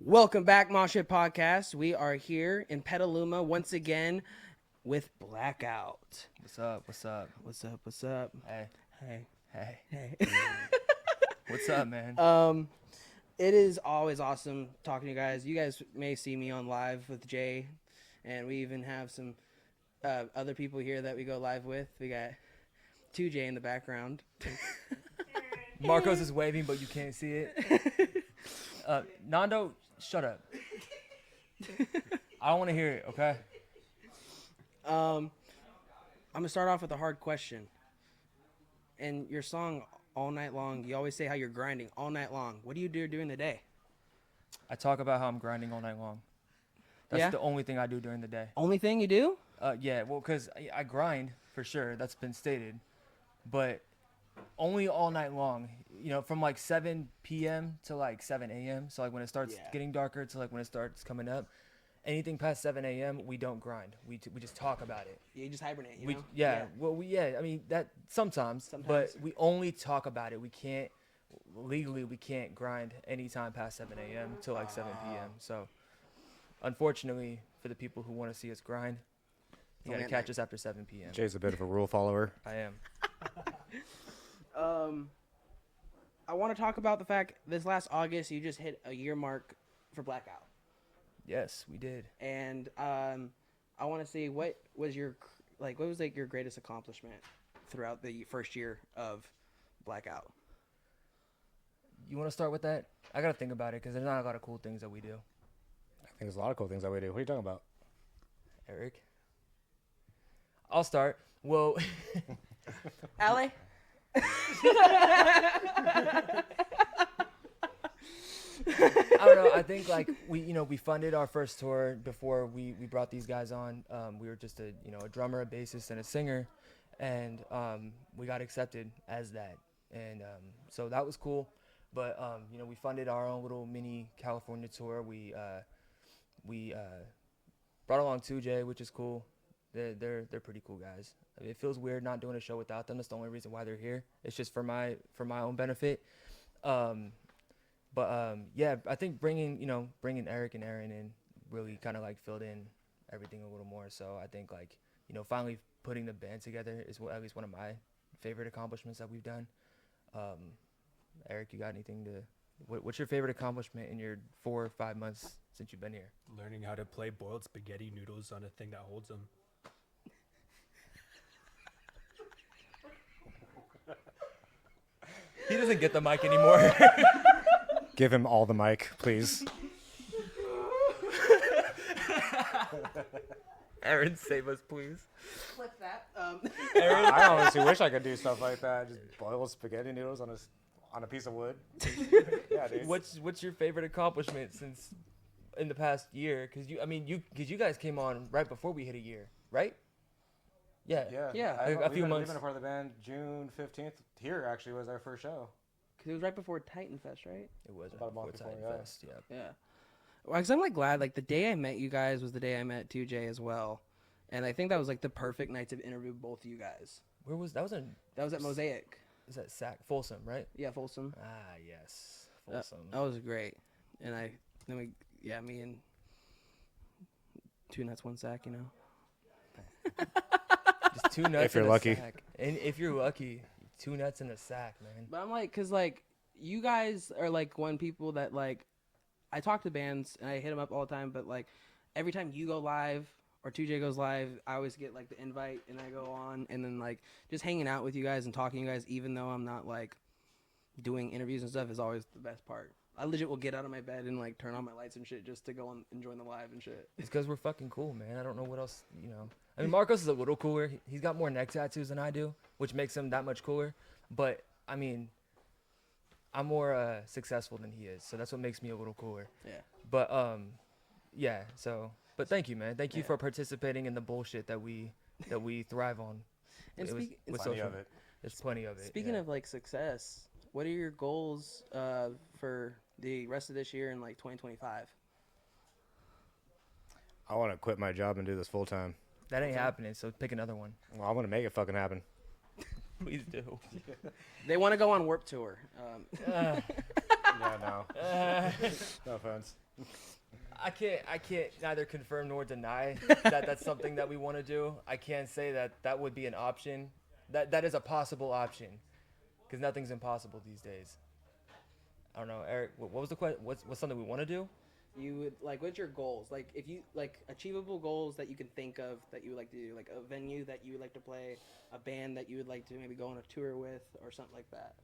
Welcome back, Mosh Pit Podcast. We are here in Petaluma once again with Blackout. What's up? What's up? What's up? What's up? Hey. Hey. Hey. Hey. What's up, man? It is always awesome talking to you guys. You guys may see me on live with Jay, and we even have some other people here that we go live with. We got 2J in the background. Marcos is waving, but you can't see it. Nando, shut up. I don't want to hear it, okay? I'm going to start off with a hard question. In your song, All Night Long, you always say how you're grinding all night long. What do you do during the day? I talk about how I'm grinding all night long. That's the only thing I do during the day. Only thing you do? Yeah, well, because I grind, for sure. That's been stated. But only all night long, you know, from like 7 p.m. to like 7 a.m. So like when it starts getting darker to like when it starts coming up. Anything past 7 a.m., we don't grind. We just talk about it. You just hibernate, you know? I mean, that sometimes, but we only talk about it. We can't, legally, we can't grind anytime past 7 a.m. till like 7 p.m. So, unfortunately, for the people who want to see us grind, you got to catch us after 7 p.m. Jay's a bit of a rule follower. I am. I want to talk about the fact this last August, you just hit a year mark for Blackout. Yes, we did. And I want to see what was your greatest accomplishment throughout the first year of Blackout? You want to start with that? I got to think about it because there's not a lot of cool things that we do. I think there's a lot of cool things that we do. What are you talking about? Eric? I'll start. Well, Allie? I don't know. I think like we funded our first tour before we brought these guys on. We were just a drummer, a bassist, and a singer, and we got accepted as that, and so that was cool. But we funded our own little mini California tour. We brought along 2J, which is cool. They're pretty cool guys. I mean, it feels weird not doing a show without them. That's the only reason why they're here. It's just for my own benefit. But I think bringing Eric and Aaron in really kind of like filled in everything a little more. So I think like, finally putting the band together is at least one of my favorite accomplishments that we've done. Eric, you got anything what's your favorite accomplishment in your 4 or 5 months since you've been here? Learning how to play boiled spaghetti noodles on a thing that holds them. He doesn't get the mic anymore. Give him all the mic, please. Aaron, save us, please. Flip that. Aaron, I honestly wish I could do stuff like that. Just boil spaghetti noodles on a piece of wood. Yeah, dude. What's your favorite accomplishment since in the past year? Because you guys came on right before we hit a year, right? Yeah. A few months. We've been a part of the band. June 15th here actually was our first show. Because it was right before Titan Fest, right? It was about a month before Titan Fest. Yeah. Well, because I'm like glad like the day I met you guys was the day I met 2J as well, and I think that was like the perfect night to interview both of you guys. Where was that? That was at Mosaic. Is that Folsom, right? Yeah, Folsom. Ah, yes, Folsom. That was great, and me and 2 nuts 1 sack, Just 2 nuts. If you're in a lucky. Sack. And if you're lucky, 2 nuts in a sack, man. But I'm like, cause like you guys are like one people that like I talk to bands and I hit them up all the time, but like every time you go live or 2J goes live, I always get like the invite and I go on and then like just hanging out with you guys and talking to you guys, even though I'm not like doing interviews and stuff, is always the best part. I legit will get out of my bed and like turn on my lights and shit just to go and enjoy the live and shit. It's because we're fucking cool, man. I don't know what else, I mean, Marcos is a little cooler. He's got more neck tattoos than I do, which makes him that much cooler. But, I mean, I'm more successful than he is, so that's what makes me a little cooler. Yeah. But, but thank you, man. Thank you for participating in the bullshit that we thrive on. And There's plenty of it. There's plenty of it. Speaking of like success, what are your goals for the rest of this year and like 2025? I want to quit my job and do this full time. That ain't happening, so pick another one. Well, I'm gonna make it fucking happen. Please do. They want to go on Warped Tour. Yeah, no. No offense. I can't neither confirm nor deny that that's something that we want to do. I can't say that would be an option. That is a possible option, because nothing's impossible these days. I don't know, Eric. What was the question? What's something we want to do? You would like, what's your goals? Like, if you like achievable goals that you can think of that you would like to do, like a venue that you would like to play, a band that you would like to maybe go on a tour with, or something like that.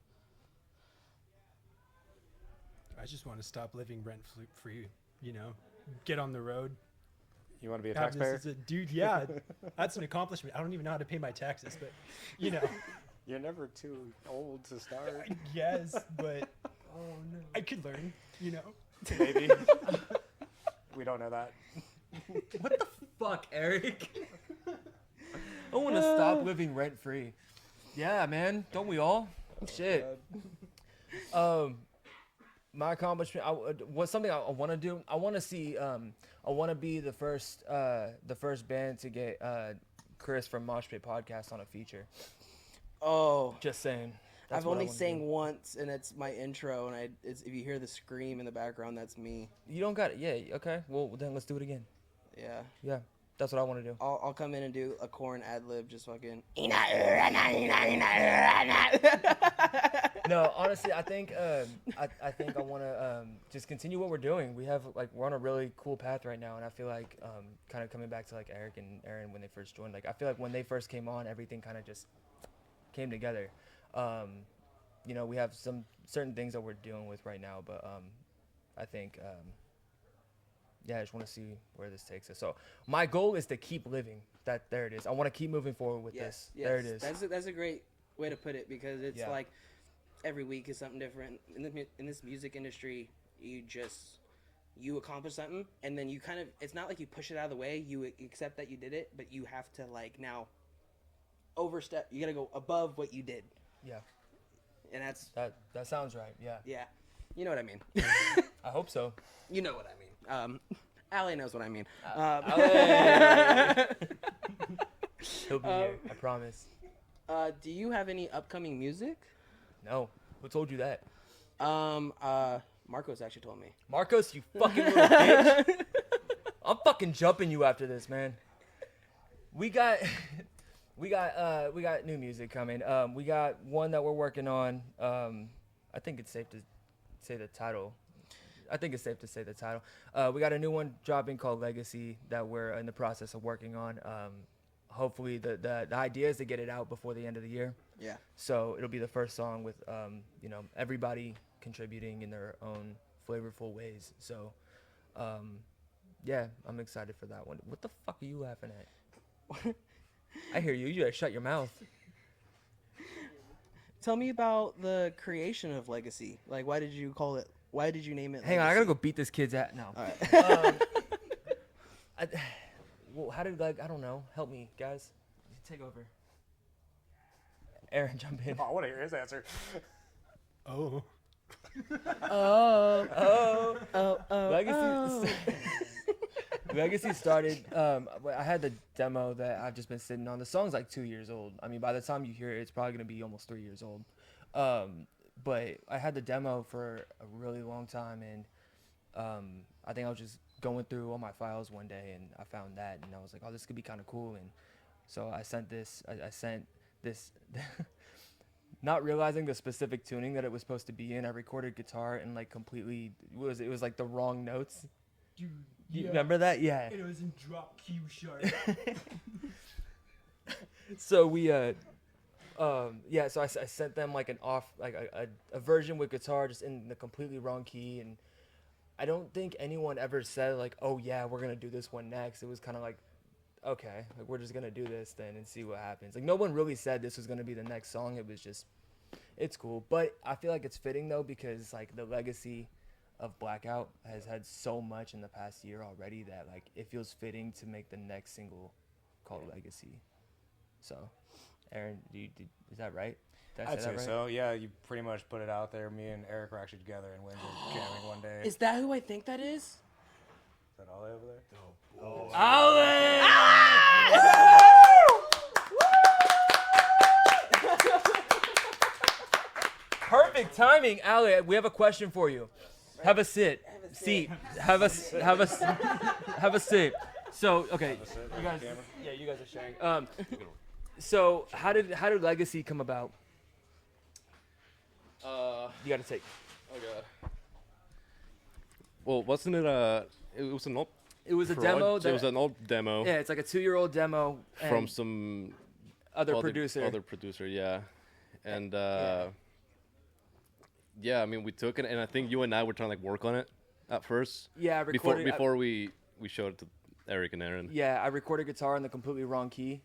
I just want to stop living rent free. You know, get on the road. You want to be a Have taxpayer? this as a dude, yeah, that's an accomplishment. I don't even know how to pay my taxes, but you know. You're never too old to start. Yes, but oh no, I could learn. You know. Maybe. We don't know that. What the fuck, Eric? I want to stop living rent free. Yeah, man. Don't we all? Shit. My accomplishment. What's something I want to do? I want to see. I want to be the first band to get Chris from Mosh Pit Podcast on a feature. Oh, Just saying. That's I've what I only wanna sang do. once, and it's my intro. And if you hear the scream in the background, that's me. You don't got it. Yeah. Okay. Well, then let's do it again. Yeah. Yeah. That's what I want to do. I'll come in and do a corn ad lib, just fucking. No, honestly, I think I think I want to just continue what we're doing. We're on a really cool path right now, and I feel like kind of coming back to like Eric and Aaron when they first joined. Like I feel like when they first came on, everything kind of just came together. You know, we have some certain things that we're dealing with right now, but I think yeah, I just want to see where this takes us. So my goal is to keep living. There it is. I want to keep moving forward with this. Yes. There it is. That's a great way to put it, because it's Yeah. like every week is something different. In this music industry, you accomplish something, and then you kind of, it's not like you push it out of the way. You accept that you did it, but you have to like now overstep. You got to go above what you did, Yeah. and that's That sounds right. Yeah. yeah. You know what I mean. I hope so. You know what I mean. Allie knows what I mean. He'll be here. I promise. Do you have any upcoming music? No. Who told you that? Marcos actually told me. Marcos, you fucking little bitch. I'm fucking jumping you after this, man. We got new music coming. We got one that we're working on. I think it's safe to say the title. We got a new one dropping called Legacy that we're in the process of working on. Hopefully the idea is to get it out before the end of the year. Yeah. So it'll be the first song with you know, everybody contributing in their own flavorful ways. So yeah, I'm excited for that one. What the fuck are you laughing at? I hear you. You gotta shut your mouth. Tell me about the creation of Legacy. Like, why did you name it? Hang on, I Legacy? gotta go beat this kid's ass. No. All right. Well, how did, like, I don't know. Help me, guys. Take over. Aaron, jump in. Oh, I want to hear his answer. Oh. Legacy started. I had the demo that I've just been sitting on. The song's like 2 years old. I mean, by the time you hear it, it's probably gonna be almost 3 years old. But I had the demo for a really long time, and I think I was just going through all my files one day, and I found that, and I was like, oh, this could be kind of cool. And so I sent this. Not realizing the specific tuning that it was supposed to be in. I recorded guitar and like completely it was like the wrong notes. Dude, You remember that? Yeah. It was in drop Q sharp. So we so I sent them like a version with guitar just in the completely wrong key, and I don't think anyone ever said like, oh yeah, we're gonna do this one next. It was kind of like, okay, like we're just gonna do this then and see what happens. Like no one really said this was gonna be the next song. It was just, it's cool. But I feel like it's fitting though, because like the legacy of Blvkout has had so much in the past year already that like it feels fitting to make the next single called Legacy. So, Aaron, is that right? Did I I'd say say that right? so. Yeah, you pretty much put it out there. Me and Eric were actually together in Windsor jamming one day. Is that who I think that is? Is that all over there? Oh, Perfect. Perfect timing, Ali. We have a question for you. Have a seat. Have a seat. So, okay, you guys. Yeah, you guys are sharing. So how did Legacy come about? You gotta take. Oh god. Well, wasn't it it was an old. It was a demo. It was an old demo. Yeah, it's like a 2-year-old demo from some other producer. Other producer, yeah. And yeah, I mean, we took it, and I think you and I were trying to like work on it at first. Yeah, I recorded before we showed it to Eric and Aaron. Yeah, I recorded guitar in the completely wrong key.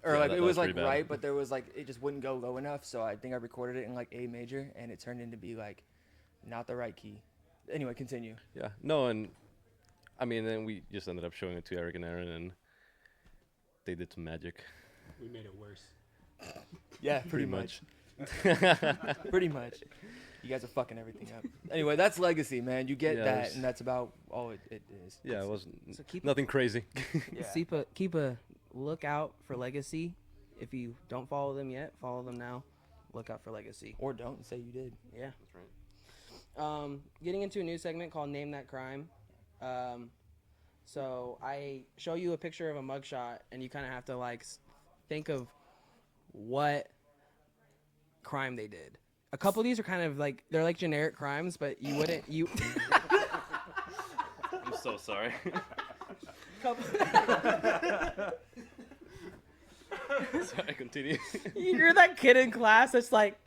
Or Yeah, like that it was was like pretty bad. right, but there was like it just wouldn't go low enough. So I think I recorded it in like A major, and it turned into be like not the right key. Anyway, continue. Yeah. No, and I mean, then we just ended up showing it to Eric and Aaron, and they did some magic. We made it worse. Yeah, pretty much. Pretty much. You guys are fucking everything up. Anyway, that's Legacy, man. You get Yeah, that, there's- and that's about all it is. Yeah, it wasn't So keep nothing crazy. Yeah. keep a lookout for Legacy. If you don't follow them yet, follow them now. Look out for Legacy. Or don't say you did. Yeah. That's right. Getting into a new segment called Name That Crime. So I show you a picture of a mugshot, and you kind of have to like think of what crime they did. A couple of these are kind of like they're like generic crimes, but you wouldn't you. I'm so sorry. Sorry, continue. You're that kid in class that's like.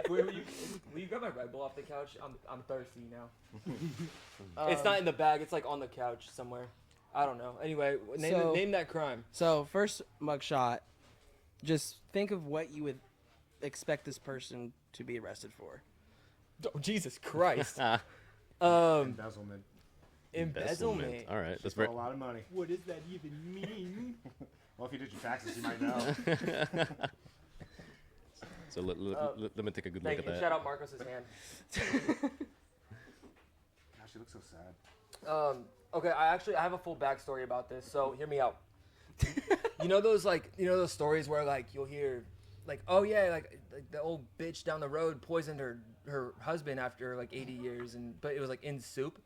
Will you grab my Red Bull off the couch? I'm thirsty now. It's not in the bag. It's like on the couch somewhere. I don't know. Anyway, name that crime. So first mugshot, just think of what you would expect this person to be arrested for. Oh, Jesus Christ. Embezzlement. Embezzlement. All right, that's For very. a lot of money. What does that even mean? Well, if you did your taxes, you might know. So let me take a good look Thank at you. that. Shout out Marcos's hand. Gosh, you look so sad. Okay, I have a full backstory about this, so hear me out. You know those stories where like you'll hear like, oh yeah, like the old bitch down the road poisoned her husband after like 80 years, but it was like in soup.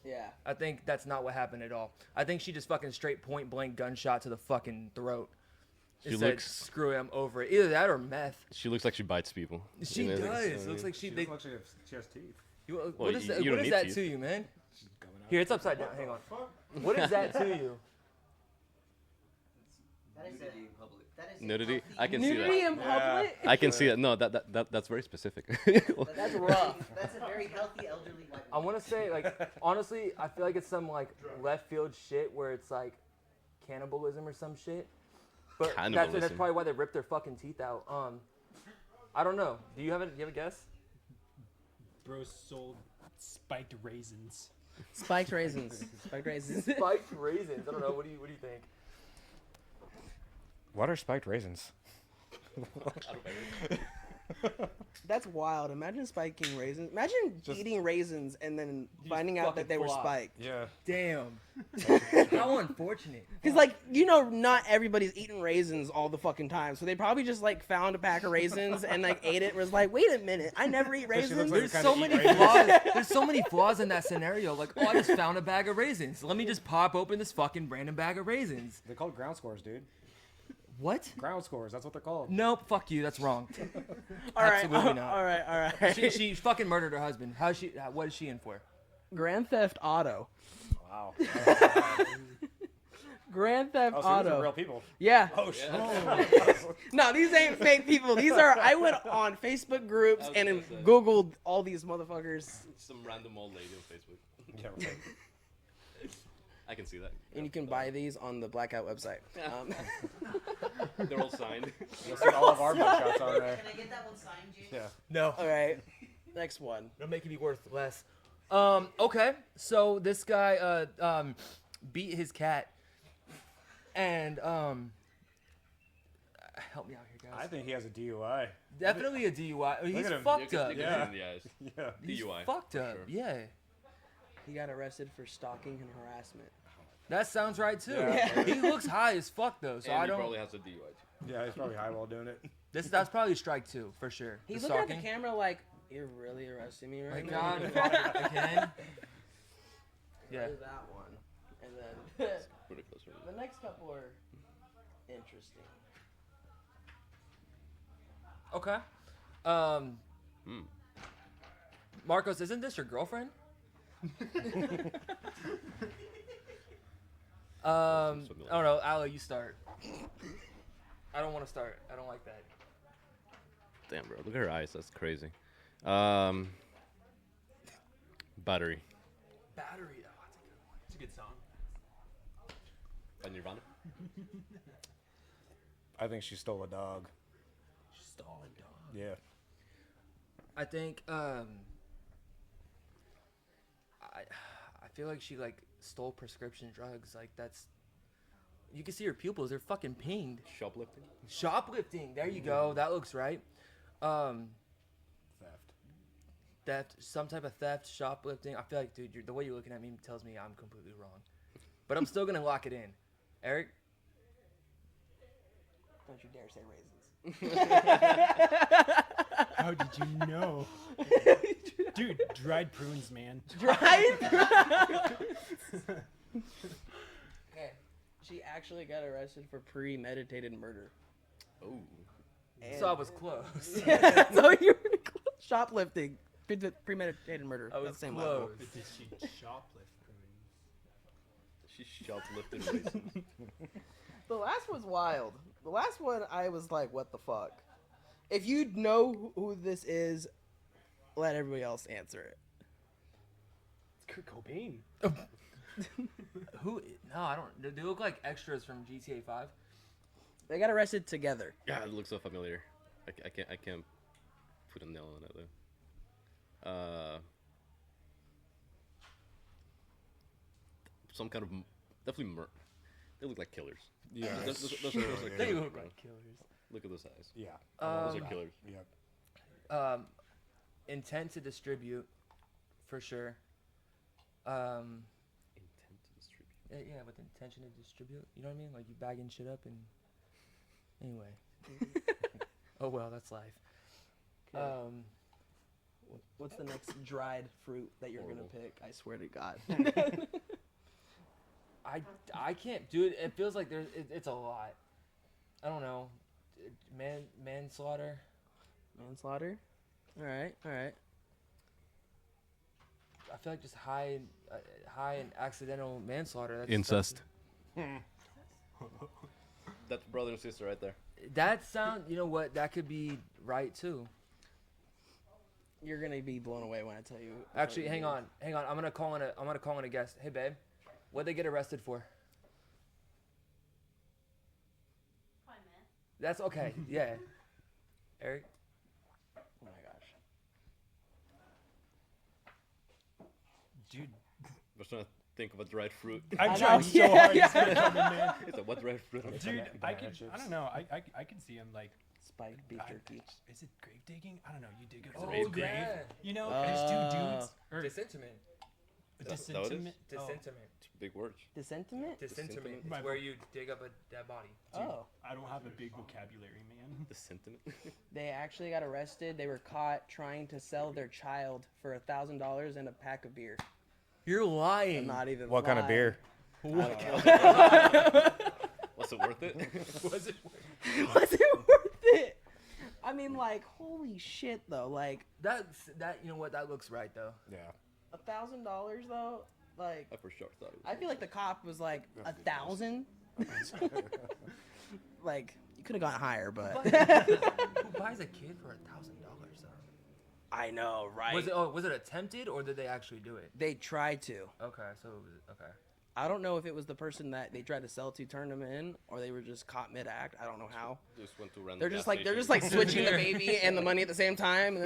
Yeah. I think that's not what happened at all. I think she just fucking straight point blank gunshot to the fucking throat. She Said, looks. screw it, I'm over it. Either that or meth. She looks like she bites people. She You know, does. Looks like She they. looks like she has teeth. What Well, is you that, don't what is need that teeth. to you, man? She's coming out. Here, it's upside down. Hang on. What is that to you? That is nudity in public. That is Nudity? I can see Nudity that. in public? I can see that. No, that's very specific. That's rough. That's a very healthy elderly white I want to say, like, honestly, I feel like it's some, like, left field shit where it's, like, cannibalism or some shit. But that's Cannibalism. probably why they ripped their fucking teeth out. I don't know. Do you have a guess? Bro sold spiked raisins. Spiked raisins. Spiked raisins. Spiked raisins. I don't know. What do you think? What are spiked raisins? That's wild. Imagine spiking raisins. Imagine eating raisins and then finding out that fucking they were flop. spiked. Yeah. Damn. How unfortunate. Because, like, you know, not everybody's eating raisins all the fucking time. So they probably just, like, found a pack of raisins and, like, ate it and was like, wait a minute, I never eat looks raisins. like There's kinda so eat many raisins. flaws. There's so many flaws in that scenario. Like, oh, I just found a bag of raisins. Let me just pop open this fucking random bag of raisins. They're called ground scores, dude. What? Ground scores. That's what they're called. Nope. Fuck you. That's wrong. all right, absolutely not. All right. She fucking murdered her husband. What is she in for? Grand Theft Auto. Wow. Grand Theft Oh, so these Auto. are real people. Yeah. Oh shit. No, these ain't fake people. These are. I went on Facebook groups and gonna say. Googled all these motherfuckers, Some random old lady on Facebook. Yeah, right. I can see that. and you can buy these on the Blackout website. They're all signed. You'll see all of our mugshots on there. Can I get that one signed, James? Yeah. No. All right. Next one. It'll make it be worth less. Okay. So this guy beat his cat, and help me out here, guys. I think he has a DUI. Definitely a DUI. He's at him. fucked up. Yeah. In the eyes. Yeah. He's DUI, fucked for up. sure. Yeah. He got arrested for stalking and harassment. That sounds right too. Yeah. He looks high as fuck though, so And I he don't. probably has a DUI too. Yeah, he's probably high while doing it. That's probably strike 2 for sure. He's The looking stalking. at the camera like, you're really arresting me right My now. God, again. Yeah. There's that one. And then Pretty close. Right? the next couple are interesting. Okay. Marcos, isn't this your girlfriend? I don't know. Ala, you start. I don't want to start. I don't like that. Damn, bro. Look at her eyes. That's crazy. Battery. Battery. Oh, It's a good song. By Nirvana. I think she stole a dog. Stall and dog. Yeah. I think I feel like she like stole prescription drugs. Like that's you can see her pupils, they're fucking pinged. Shoplifting. Shoplifting. There you go. That looks right. Theft, some type of theft, shoplifting. I feel like, dude, the way you're looking at me tells me I'm completely wrong. But I'm still gonna lock it in. Eric? Don't you dare say raisins. How did you know? Dude, dried prunes, man. Dried Okay. She actually got arrested for premeditated murder. Oh. So I was close. So you were close. Shoplifting. Premeditated murder. I was That's the same close. level. But did she shoplift prunes? She shoplifted raisins. The last one's wild. The last one, I was like, what the fuck? If you know who this is, let everybody else answer it. It's Kurt Cobain. Who? No, I don't. They look like extras from GTA 5. They got arrested together. Yeah, it looks so familiar. I can't put a nail on it though. Some kind of definitely they look like killers. Yeah. Those are They killers, look bro. like killers. Look at those eyes. Yeah. Those are killers. Yep. Intent to distribute, for sure. Intent to distribute. Yeah, with intention to distribute. You know what I mean? Like you bagging shit up and. Anyway. Oh well, that's life. Okay. What's the next dried fruit that you're Horrible. gonna pick? I swear to God. I can't, dude. It feels like it's a lot. I don't know. Manslaughter. Manslaughter. All right. I feel like just high and accidental manslaughter. That's Incest. That's brother and sister right there. That sound. You know what? That could be right too. You're gonna be blown away when I tell you. Actually, hang on. I'm gonna call in a guest. Hey, babe, what'd they get arrested for? That's okay. Yeah. Eric. Oh my gosh. Dude, I was trying to think of a dried fruit. I'm I trying know, so yeah, hard. yeah. It's gonna come in, man. It's like, what dried fruit? Dude, I Banana could. chips. I don't know. I could see him like. Spiked beef jerky. Is it grave digging? I don't know. You dig Oh, a grave. yeah. You know, there's two dudes. Or Dissentiment. Is that what it is? dissentiment. Oh, Dissentiment. Big words. Dissentiment? Dissentiment. My- It's where you dig up a dead body. Oh. I don't have a big vocabulary, man. The sentiment. They actually got arrested. They were caught trying to sell their child for $1,000 and a pack of beer. You're lying. I'm not even What kind of lying. beer? I don't know. Was it worth it? Was it? Was it worth it? I mean, like, holy shit, though. Like, That. You know what? That looks right though. Yeah. $1,000 though. Like, I for sure thought it was. I feel like the cop was like 1,000. Like, you could have gone higher, but Who buys a kid for $1,000 though? I know, right? Was it attempted or did they actually do it? They tried to. Okay, so it was okay. I don't know if it was the person that they tried to sell to turned them in, or they were just caught mid-act. I don't know how. Just went to random They're gas just station. like switching the baby and the money at the same time.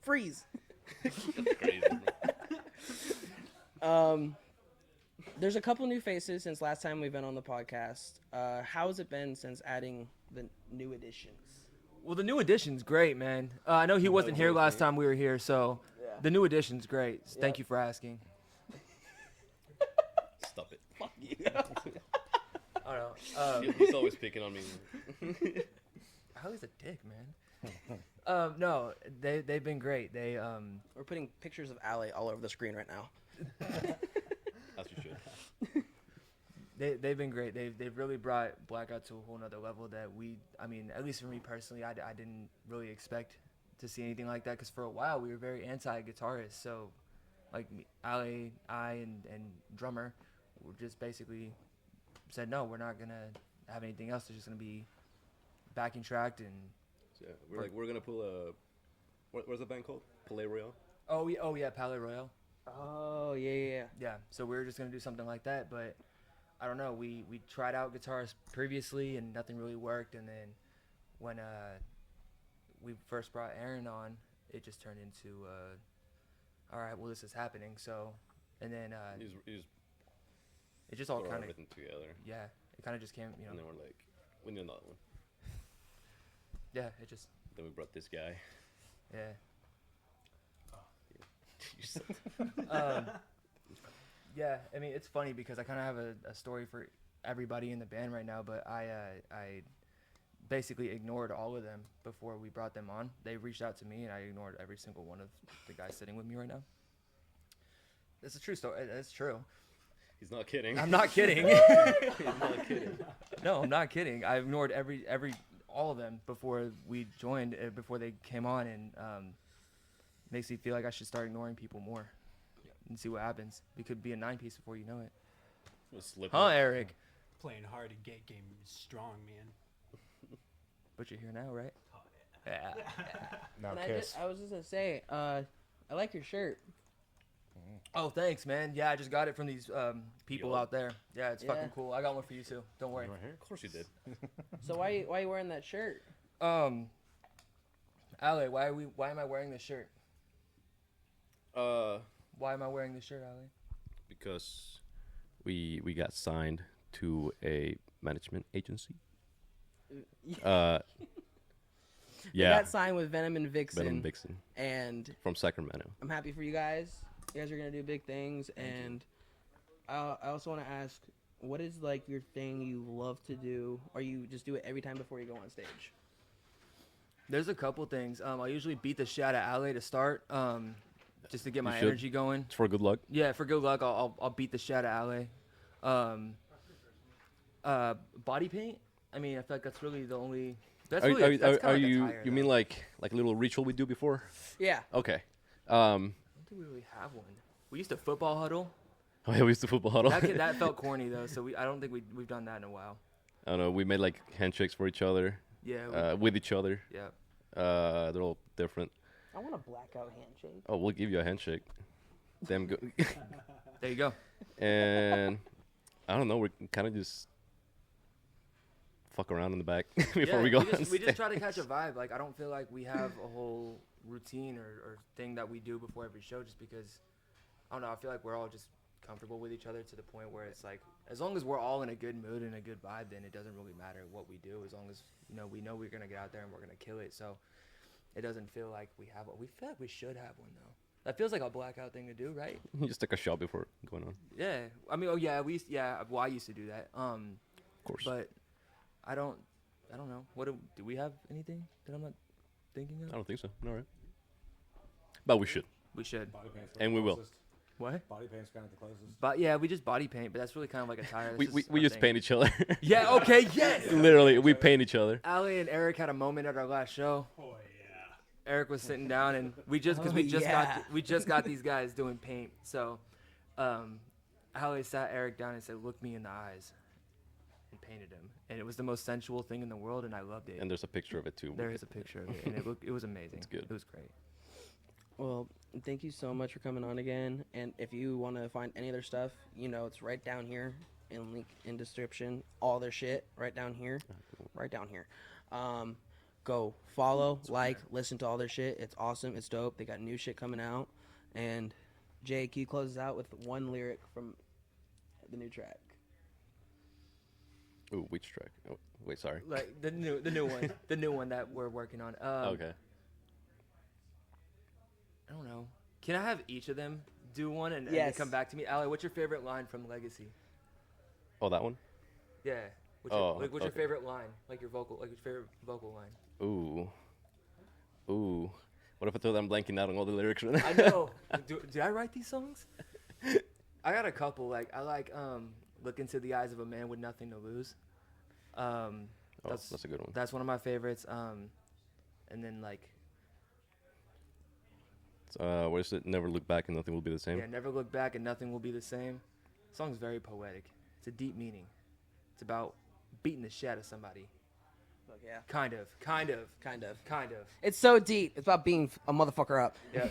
Freeze. That's crazy. Bro. There's a couple new faces since last time we've been on the podcast. How's it been since adding the new additions? Well, the new edition's great, man. I know he wasn't here last time we were here, so Yeah. the new edition's great. Yep. Thank you for asking. Stop it. Fuck you. I don't know. He's always picking on me. Ali's a dick, man. No, they've been great. We're putting pictures of Ali all over the screen right now. As you should. They've been great. They've really brought Blackout to a whole nother level that at least for me personally, I didn't really expect to see anything like that, because for a while we were very anti-guitarist. So like Ali, and drummer were just basically said, no, we're not going to have anything else. It's just going to be backing tracked. And So, yeah, we're gonna pull a. What's the band called? Palais Royale. oh yeah, Palais Royale. Oh yeah. Yeah, so we were just going to do something like that, but I don't know. We tried out guitars previously and nothing really worked, and then when we first brought Aaron on, it just turned into all right, well, this is happening. So, and then He's it just all throw kind of, everything together, yeah, it kind of just came, and then we're like, we need another one. yeah, it just, Then we brought this guy. yeah. You said- Yeah, I mean, it's funny because I kind of have a story for everybody in the band right now, but I basically ignored all of them before we brought them on. They reached out to me, and I ignored every single one of the guys sitting with me right now. It's a true story. It's true. He's not kidding. I'm not kidding. He's not kidding. No, I'm not kidding. I ignored all of them before we joined, before they came on, and makes me feel like I should start ignoring people more and see what happens. We could be a 9-piece before you know it. We'll slip Huh, up. Eric? Playing hard and gate game is strong, man. But you're here now, right? Yeah. Now And kiss. I was just gonna say, I like your shirt. Oh, thanks, man. Yeah, I just got it from these people Yo. out there. Yeah, it's Yeah. fucking cool. I got one for you too. Don't worry. Right here. Of course you did. So why you wearing that shirt? Ale, why am I wearing this shirt? Why am I wearing this shirt, Ale? Because we got signed to a management agency. We Yeah, got signed with Venom and Vixen, Venom Vixen and from Sacramento. I'm happy for you guys. You guys are gonna do big things, and I also want to ask, what is like your thing you love to do, or you just do it every time before you go on stage? There's a couple things. I usually beat the shit out of Ale to start, just to get my should. energy going. It's for good luck. Yeah, for good luck, I'll beat the shit out of Ale. Body paint. I mean, I feel like that's really the only. That's Are, really, that's are kinda like a you tire, you though. mean like a little ritual we do before? Yeah. Okay. I don't think we really have one. We used to football huddle. Oh yeah, we used to football huddle. That felt corny though, so I don't think we've done that in a while. I don't know. We made like handshakes for each other, Yeah. with each other. Yeah. They're all different. I want a blackout handshake. Oh, we'll give you a handshake. Damn good. There you go. And I don't know. We're kind of just fuck around in the back before Yeah, we go. we just try to catch a vibe. Like, I don't feel like we have a whole routine or thing that we do before every show, just because, I don't know, I feel like we're all just comfortable with each other to the point where it's like, as long as we're all in a good mood and a good vibe, then it doesn't really matter what we do, as long as, we know we're going to get out there and we're going to kill it. So it doesn't feel like we have one. We feel like we should have one, though. That feels like a blackout thing to do, right? You just take a shot before going on. Yeah. I mean, I used to do that. Of course. But I don't know. Do we have anything that I'm not thinking I of? don't think so. All right. But we should, We should. Body paint's and we will. What? Body paint's kind of the closest. But yeah, we just body paint, but that's really kind of like a tire. We That's we a just thing. paint each other. Yeah. Okay. Yes. Literally, we paint each other. Ali and Eric had a moment at our last show. Oh yeah. Eric was sitting down, and we just got these guys doing paint. So, Ali sat Eric down and said, "Look me in the eyes," and painted him, and it was the most sensual thing in the world, and I loved it. And there's a picture of it too. There is a picture of it, and it was amazing. It's good. It was great. Well, thank you so much for coming on again. And if you want to find any other stuff, it's right down here in link in description. All their shit right down here, right down here. Go follow, listen to all their shit. It's awesome. It's dope. They got new shit coming out. And JQ closes out with one lyric from the new track. Ooh, which track? Oh, wait, sorry. Like the new one that we're working on. Okay. I don't know. Can I have each of them do one and Yes. come back to me? Ali, what's your favorite line from Legacy? Oh, that one. Yeah. What's your okay. favorite line? Like your favorite vocal line? Ooh. What if I thought I'm blanking out on all the lyrics right now? I know. Did I write these songs? I got a couple. Like I like Look Into the Eyes of a Man with Nothing to Lose. That's a good one. That's one of my favorites. And then like What is it? Never Look Back and Nothing Will Be the Same. yeah, Never Look Back and Nothing Will Be the Same. The song's very poetic. It's a deep meaning. It's about beating the shit out of somebody. Fuck yeah. Kind of. Kind of. It's It's so deep. It's about being a motherfucker up. Yeah.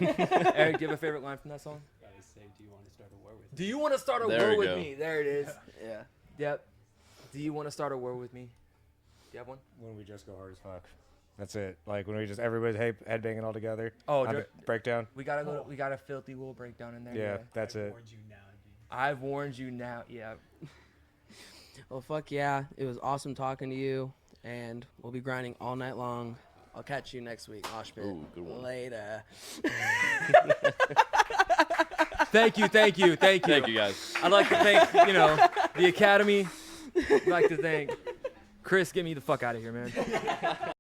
Eric, do you have a favorite line from that song? I say, do you want to start a war with me? Do you want to start a There war we with go. me? There it is. Yeah. Yep. Do you want to start a war with me? Do you have one? When we just go hard as fuck. That's it. Like when we just everybody's headbanging all together. Oh, on the breakdown. we got a filthy little breakdown in there. Yeah, that's I it. warned you now, dude. I've warned you now. Yeah. Well, fuck yeah. It was awesome talking to you, and we'll be grinding all night long. I'll catch you next week, Mosh Pit. Ooh, good one. Later. Thank you. Thank you, guys. I'd like to thank, the Academy. I'd like to thank Chris. Get me the fuck out of here, man.